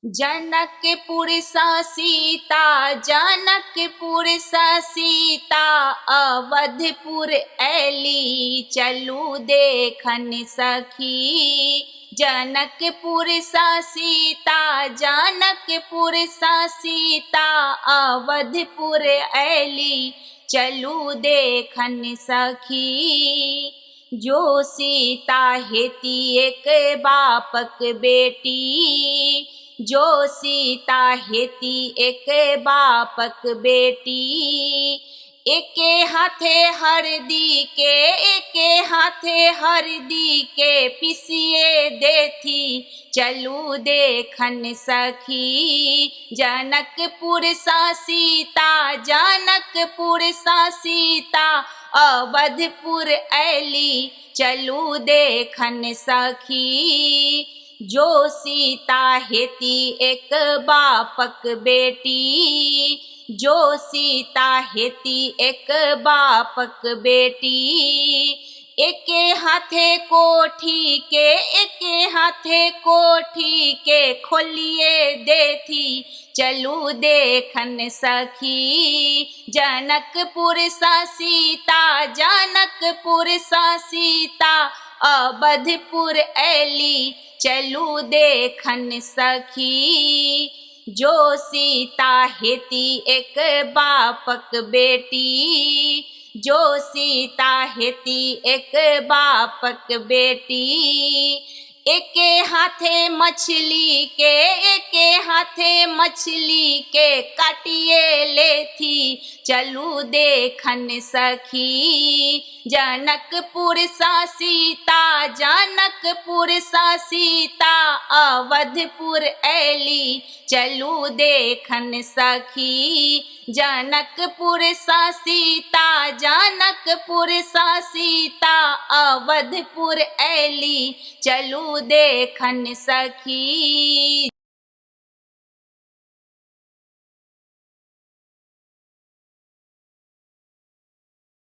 जनकपुर सा सीता, जनकपुर सा सीता, अवधपुर ऐली चलू देखन सखी। जनकपुर सा सीता, जनकपुर सा सीता, अवधपुर ऐली चलू देखन सखी। जो सीता हेती एक बापक बेटी, जो सीता हेती एक बापक बेटी। एके हाथे हरदी के, एके हाथे हरदी के पिसिए देथी चलू देखन सखी। जनकपुर सा सीता, जनकपुर सा सीता, अवधपुर ऐली चलू देखन सखी। जो सीता हेती एक बापक बेटी, जो सीता हेती एक बापक बेटी। एके हाथे कोठी के, एके हाथे कोठी के खोलिए देथी चलू देखन सखी। जनकपुर सा सीता, जनकपुर सा सीता, अवधपुर ऐली चलू देखन सखी। जो सीता हेती एक बापक बेटी, जो सीता हेती एक बापक बेटी। एके हाथे मछली के, एके हाथे मछली के काटिए लेथी चलू देखन सखी। जनकपुर सा सीता, जनकपुर सा सीता, अवधपुर ऐली चलू देखन सखी। जनकपुर सा सीता, जनकपुर सा सीता, अवधपुर ऐली चलू देखन सखी।